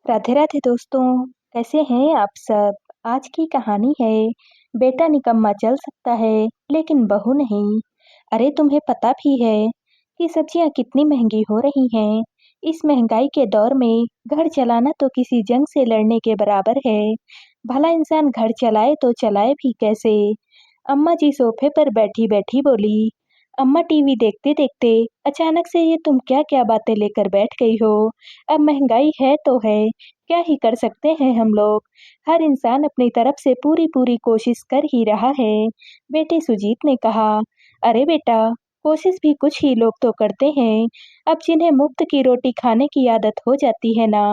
राधे राधे दोस्तों। कैसे हैं आप सब। आज की कहानी है बेटा निकम्मा चल सकता है लेकिन बहू नहीं। अरे तुम्हें पता भी है कि सब्जियां कितनी महंगी हो रही हैं। इस महंगाई के दौर में घर चलाना तो किसी जंग से लड़ने के बराबर है। भला इंसान घर चलाए तो चलाए भी कैसे। अम्मा जी सोफे पर बैठी बैठी बोली। अम्मा टीवी देखते देखते अचानक से ये तुम क्या क्या बातें लेकर बैठ गई हो। अब महंगाई है तो है, क्या ही कर सकते हैं हम लोग। हर इंसान अपनी तरफ से पूरी पूरी कोशिश कर ही रहा है। बेटे सुजीत ने कहा, अरे बेटा, कोशिश भी कुछ ही लोग तो करते हैं। अब जिन्हें मुफ्त की रोटी खाने की आदत हो जाती है ना,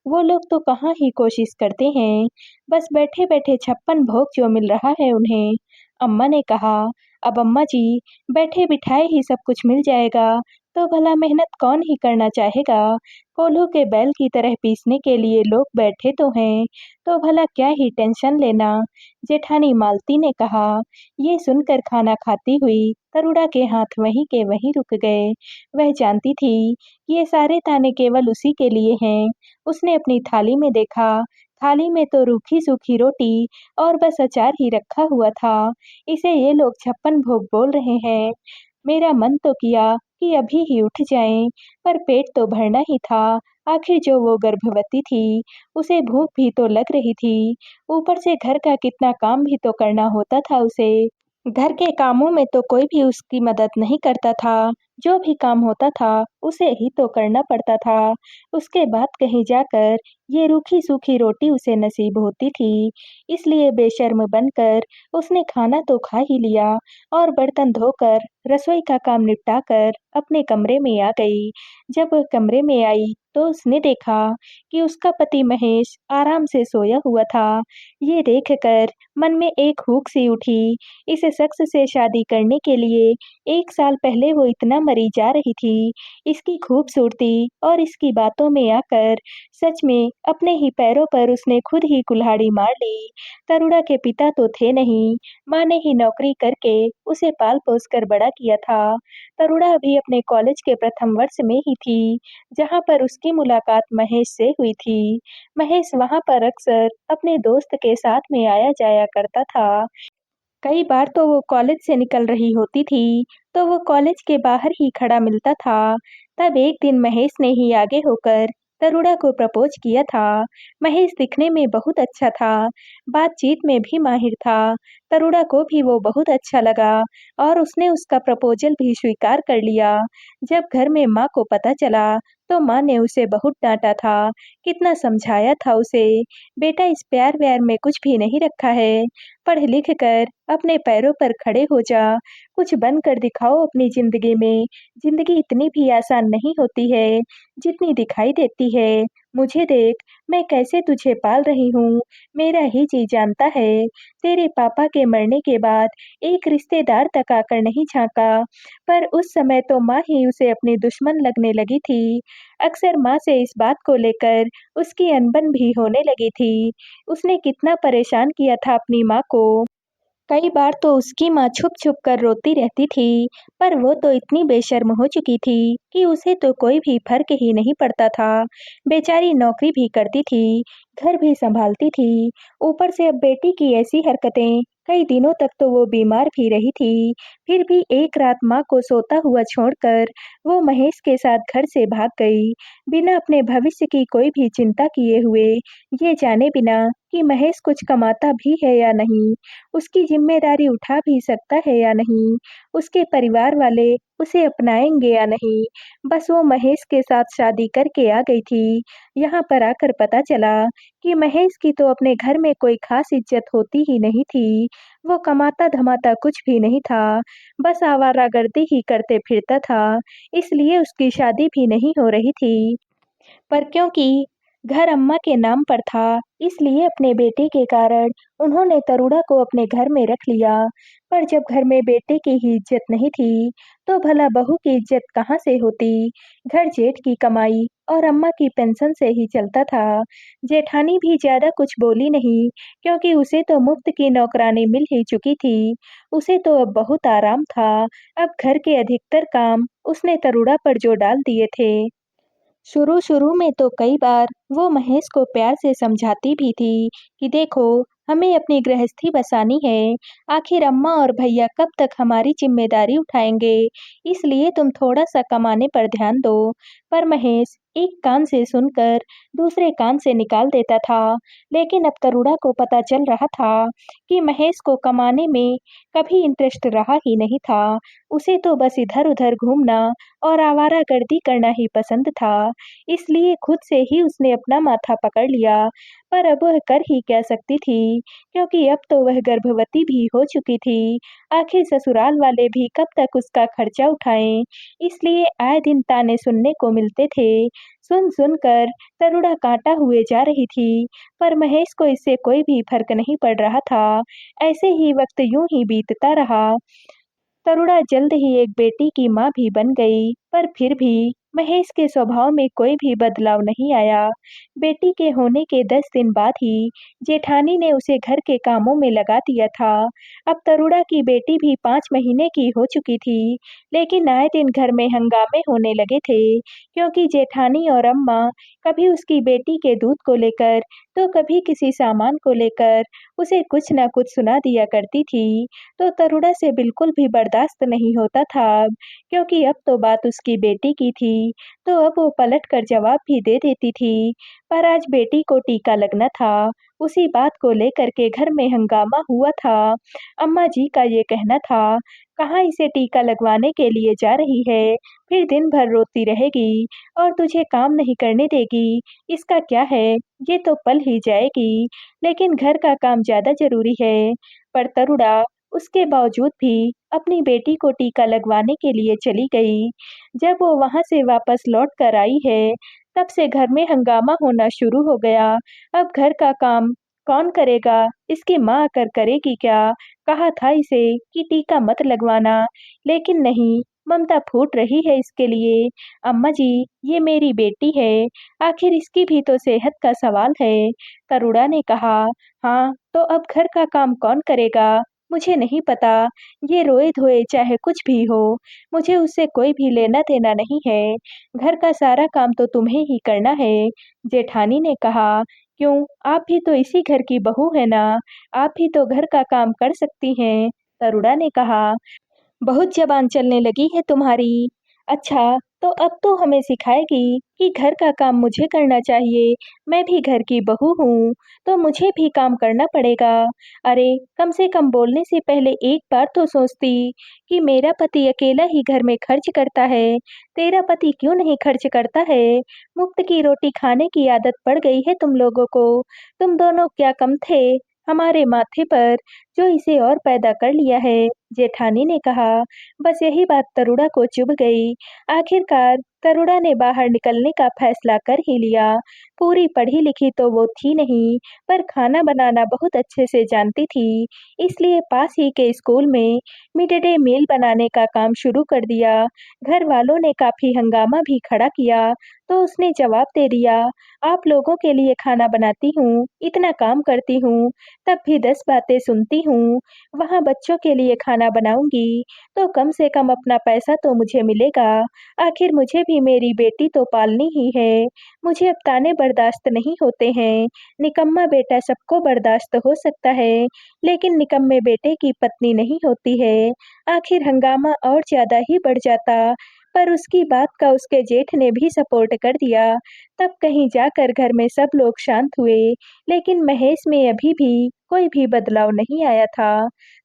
वो लोग तो कहाँ ही कोशिश करते हैं। बस बैठे बैठे छप्पन भोग जो मिल रहा है उन्हें। अम्मा ने कहा, अब अम्मा जी, बैठे बिठाए ही सब कुछ मिल जाएगा तो भला मेहनत कौन ही करना चाहेगा। कोल्हू के बैल की तरह पीसने के लिए लोग बैठे तो हैं, तो भला क्या ही टेंशन लेना। जेठानी मालती ने कहा। ये सुनकर खाना खाती हुई तरुड़ा के हाथ वहीं के वहीं रुक गए। वह जानती थी कि ये सारे ताने केवल उसी के लिए हैं। उसने अपनी थाली में देखा। थाली में तो रूखी सूखी रोटी और बस अचार ही रखा हुआ था। इसे ये लोग छप्पन भोग बोल रहे हैं। मेरा मन तो किया कि अभी ही उठ जाएं, पर पेट तो भरना ही था। आखिर जो वो गर्भवती थी, उसे भूख भी तो लग रही थी। ऊपर से घर का कितना काम भी तो करना होता था उसे। घर के कामों में तो कोई भी उसकी मदद नहीं करता था। जो भी काम होता था उसे ही तो करना पड़ता था। उसके बाद कहीं जाकर ये रूखी सूखी रोटी उसे नसीब होती थी। इसलिए बेशर्म बनकर उसने खाना तो खा ही लिया और बर्तन धोकर रसोई का काम निपटा कर अपने कमरे में आ गई। जब वह कमरे में आई तो उसने देखा कि उसका पति महेश आराम से सोया हुआ था। ये देखकर मन में एक हुक सी उठी। इस शख्स से शादी करने के लिए 1 साल पहले वो इतना मरी जा रही थी। इसकी खूबसूरती और इसकी बातों में आकर सच में अपने ही पैरों पर उसने खुद ही कुल्हाड़ी मार ली। तरुणा के पिता तो थे नहीं, माँ ने ही नौकरी करके उसे पाल-पोस कर बड़ा किया था। तरुणा अभी अपने कॉलेज के प्रथम वर्ष में ही थी, जहाँ पर उसकी मुलाकात महेश से हुई थी। महेश वहाँ पर अक्सर अपने दोस्त के साथ में आया-जाया करता था। कई बार तो वो कॉलेज से निकल रही होती थी, तो वो कॉलेज के बाहर ही खड़ा मिलता था। तब एक दिन महेश ने ही आगे होकर तरुणा को प्रपोज किया था। महेश दिखने में बहुत अच्छा था, बातचीत में भी माहिर था। तरुणा को भी वो बहुत अच्छा लगा और उसने उसका प्रपोजल भी स्वीकार कर लिया। जब घर में माँ को पता चला, तो माँ ने उसे बहुत डांटा था, कितना समझाया था उसे, बेटा इस प्यार-व्यार में कुछ भी नहीं रखा है। पढ़ लिख कर अपने पैरों पर खड़े हो जा, कुछ बन कर दिखाओ अपनी ज़िंदगी में। ज़िंदगी इतनी भी आसान नहीं होती है, जितनी दिखाई देती है। मुझे देख, मैं कैसे तुझे पाल रही हूँ, मेरा ही जी जानता है। तेरे पापा के मरने के बाद एक रिश्तेदार तक आकर नहीं झाँका, पर उस समय तो माँ ही उसे अपनी दुश्मन लगने लगी थी। अक्सर माँ से इस बात को लेकर उसकी अनबन भी होने लगी थी। उसने कितना परेशान किया था अपनी माँ को। कई बार तो उसकी माँ छुप-छुप कर रोती रहती थी, पर वो तो इतनी बेशर्म हो चुकी थी कि उसे तो कोई भी फ़र्क ही नहीं पड़ता था। बेचारी नौकरी भी करती थी, घर भी सँभालती थी, ऊपर से अब बेटी की ऐसी हरकतें, कई दिनों तक तो वो बीमार भी रही थी। फिर भी एक रात माँ को सोता हुआ छोड़कर वो महेश के साथ घर से भाग गई, बिना अपने भविष्य की कोई भी चिंता किए हुए, ये जाने बिना कि महेश कुछ कमाता भी है या नहीं। उसकी ज़िम्मेदारी उठा भी सकता है या नहीं, उसके परिवार वाले उसे अपनाएँगे या नहीं। बस वो महेश के साथ शादी करके आ गई थी। यहाँ पर आकर पता चला कि महेश की तो अपने घर में कोई ख़ास इज़्ज़त होती ही नहीं थी। वो कमाता-धमाता कुछ भी नहीं था, बस आवारागर्दी ही करते फिरता था, इसलिए उसकी शादी भी नहीं हो रही थी। पर क्योंकि घर अम्मा के नाम पर था, इसलिए अपने बेटे के कारण उन्होंने तरुणा को अपने घर में रख लिया। पर जब घर में बेटे की ही इज़्ज़त नहीं थी, तो भला बहू की इज़्ज़त कहाँ से होती? घर जेठ की कमाई और अम्मा की पेंशन से ही चलता था। जेठानी भी ज़्यादा कुछ बोली नहीं, क्योंकि उसे तो मुफ्त की नौकरानी मिल ही चुकी थी। उसे तो अब बहुत आराम था। अब घर के अधिकतर काम उसने तरुणा पर जो डाल दिए थे। शुरू-शुरू में तो कई बार वो महेश को प्यार से समझाती भी थी कि देखो, हमें अपनी गृहस्थी बसानी है। आखिर अम्मा और भैया कब तक हमारी ज़िम्मेदारी उठाएँगे? इसलिए तुम थोड़ा-सा कमाने पर ध्यान दो। पर महेश एक कान से सुनकर दूसरे कान से निकाल देता था। लेकिन अब तरुणा को पता चल रहा था कि महेश को कमाने में कभी इंटरेस्ट रहा ही नहीं था। उसे तो बस इधर-उधर घूमना और आवारागर्दी करना ही पसंद था। इसलिए खुद से ही उसने अपना माथा पकड़ लिया। पर अब वह कर ही क्या सकती थी, क्योंकि अब तो वह गर्भवती भी हो चुकी थी। आखिर ससुराल वाले भी कब तक उसका खर्चा उठाएँ? इसलिए आए दिन ताने सुनने को मिलते थे। सुन-सुन कर तरुणा काँटा हुए जा रही थी, पर महेश को इससे कोई भी फ़र्क नहीं पड़ रहा था। ऐसे ही वक़्त यूँ ही बीतता रहा। तरुणा जल्द ही एक बेटी की माँ भी बन गई, पर फिर भी महेश के स्वभाव में कोई भी बदलाव नहीं आया। बेटी के होने के 10 दिन बाद ही जेठानी ने उसे घर के कामों में लगा दिया था। अब तरुणा की बेटी भी 5 महीने की हो चुकी थी, लेकिन आए दिन घर में हंगामे होने लगे थे, क्योंकि जेठानी और अम्मा कभी उसकी बेटी के दूध को लेकर, तो कभी किसी सामान को लेकर उसे कुछ न कुछ सुना दिया करती थी। तो तरुणा से बिल्कुल भी बर्दाश्त नहीं होता था अब, क्योंकि अब तो बात उसकी बेटी की थी, तो अब वो पलट कर जवाब भी दे देती थी। पर आज बेटी को टीका लगना था, उसी बात को लेकर के घर में हंगामा हुआ था। अम्मा जी का ये कहना था, कहाँ इसे टीका लगवाने के लिए जा रही है, फिर दिन भर रोती रहेगी और तुझे काम नहीं करने देगी, इसका क्या है, ये तो पल ही जाएगी, लेकिन घर का काम ज़्यादा ज़रूरी है। पर तरुणा उसके बावजूद भी अपनी बेटी को टीका लगवाने के लिए चली गई। जब वो वहाँ से वापस लौट कर आई है, तब से घर में हंगामा होना शुरू हो गया। अब घर का काम कौन करेगा? इसकी माँ आकर करेगी क्या? कहा था इसे कि टीका मत लगवाना, लेकिन नहीं, ममता फूट रही है इसके लिए। अम्मा जी, ये मेरी बेटी है, आखिर इसकी भी तो सेहत का सवाल है। तरुणा ने कहा, हाँ, तो अब घर का काम कौन करेगा? मुझे नहीं पता, ये रोए-धोए चाहे कुछ भी हो, मुझे उससे कोई भी लेना-देना नहीं है, घर का सारा काम तो तुम्हें ही करना है। जेठानी ने कहा, क्यों? आप भी तो इसी घर की बहू हैं ना, आप भी तो घर का काम कर सकती हैं। तरुणा ने कहा, बहुत ज़बान चलने लगी है तुम्हारी। अच्छा, तो अब तो हमें सिखाएगी कि घर का काम मुझे करना चाहिए। मैं भी घर की बहू हूँ, तो मुझे भी काम करना पड़ेगा। अरे, कम से कम बोलने से पहले एक बार तो सोचती कि मेरा पति अकेला ही घर में खर्च करता है, तेरा पति क्यों नहीं खर्च करता है? मुफ्त की रोटी खाने की आदत पड़ गई है तुम लोगों को। तुम दोनों क्या कम थे हमारे माथे पर, जो इसे और पैदा कर लिया है। जेठानी ने कहा, बस यही बात तरुणा को चुभ गई। आखिरकार तरुणा ने बाहर निकलने का फैसला कर ही लिया। पूरी पढ़ी-लिखी तो वो थी नहीं, पर खाना बनाना बहुत अच्छे से जानती थी। इसलिए पास ही के स्कूल में मिड डे मील बनाने का काम शुरू कर दिया। घर वालों ने काफ़ी हंगामा भी खड़ा किया, तो उसने जवाब दे दिया, आप लोगों के लिए खाना बनाती हूँ, इतना काम करती हूँ, तब भी 10 बातें सुनती हूँ। वहाँ बच्चों के लिए खाना बनाऊँगी, तो कम से कम अपना पैसा तो मुझे मिलेगा। आखिर मुझे भी मेरी बेटी तो पालनी ही है। मुझे अब ताने बर्दाश्त नहीं होते हैं। निकम्मा बेटा सबको बर्दाश्त हो सकता है, लेकिन निकम्मे बेटे की पत्नी नहीं होती है। आखिर हंगामा और ज़्यादा ही बढ़ जाता, पर उसकी बात का उसके जेठ ने भी सपोर्ट कर दिया। तब कहीं जाकर घर में सब लोग शांत हुए, लेकिन महेश में अभी भी कोई भी बदलाव नहीं आया था।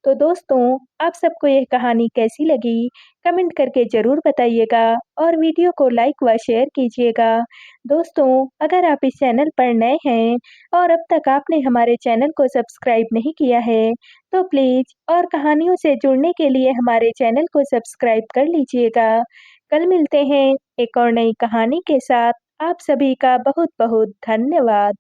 तो दोस्तों, आप सबको यह कहानी कैसी लगी? कमेंट करके ज़रूर बताइएगा और वीडियो को लाइक व शेयर कीजिएगा। दोस्तों, अगर आप इस चैनल पर नए हैं और अब तक आपने हमारे चैनल को सब्सक्राइब नहीं किया है, तो प्लीज़ और कहानियों से जुड़ने के लिए हमारे चैनल को सब्सक्राइब कर लीजिएगा। कल मिलते हैं एक और नई कहानी के साथ। आप सभी का बहुत-बहुत धन्यवाद।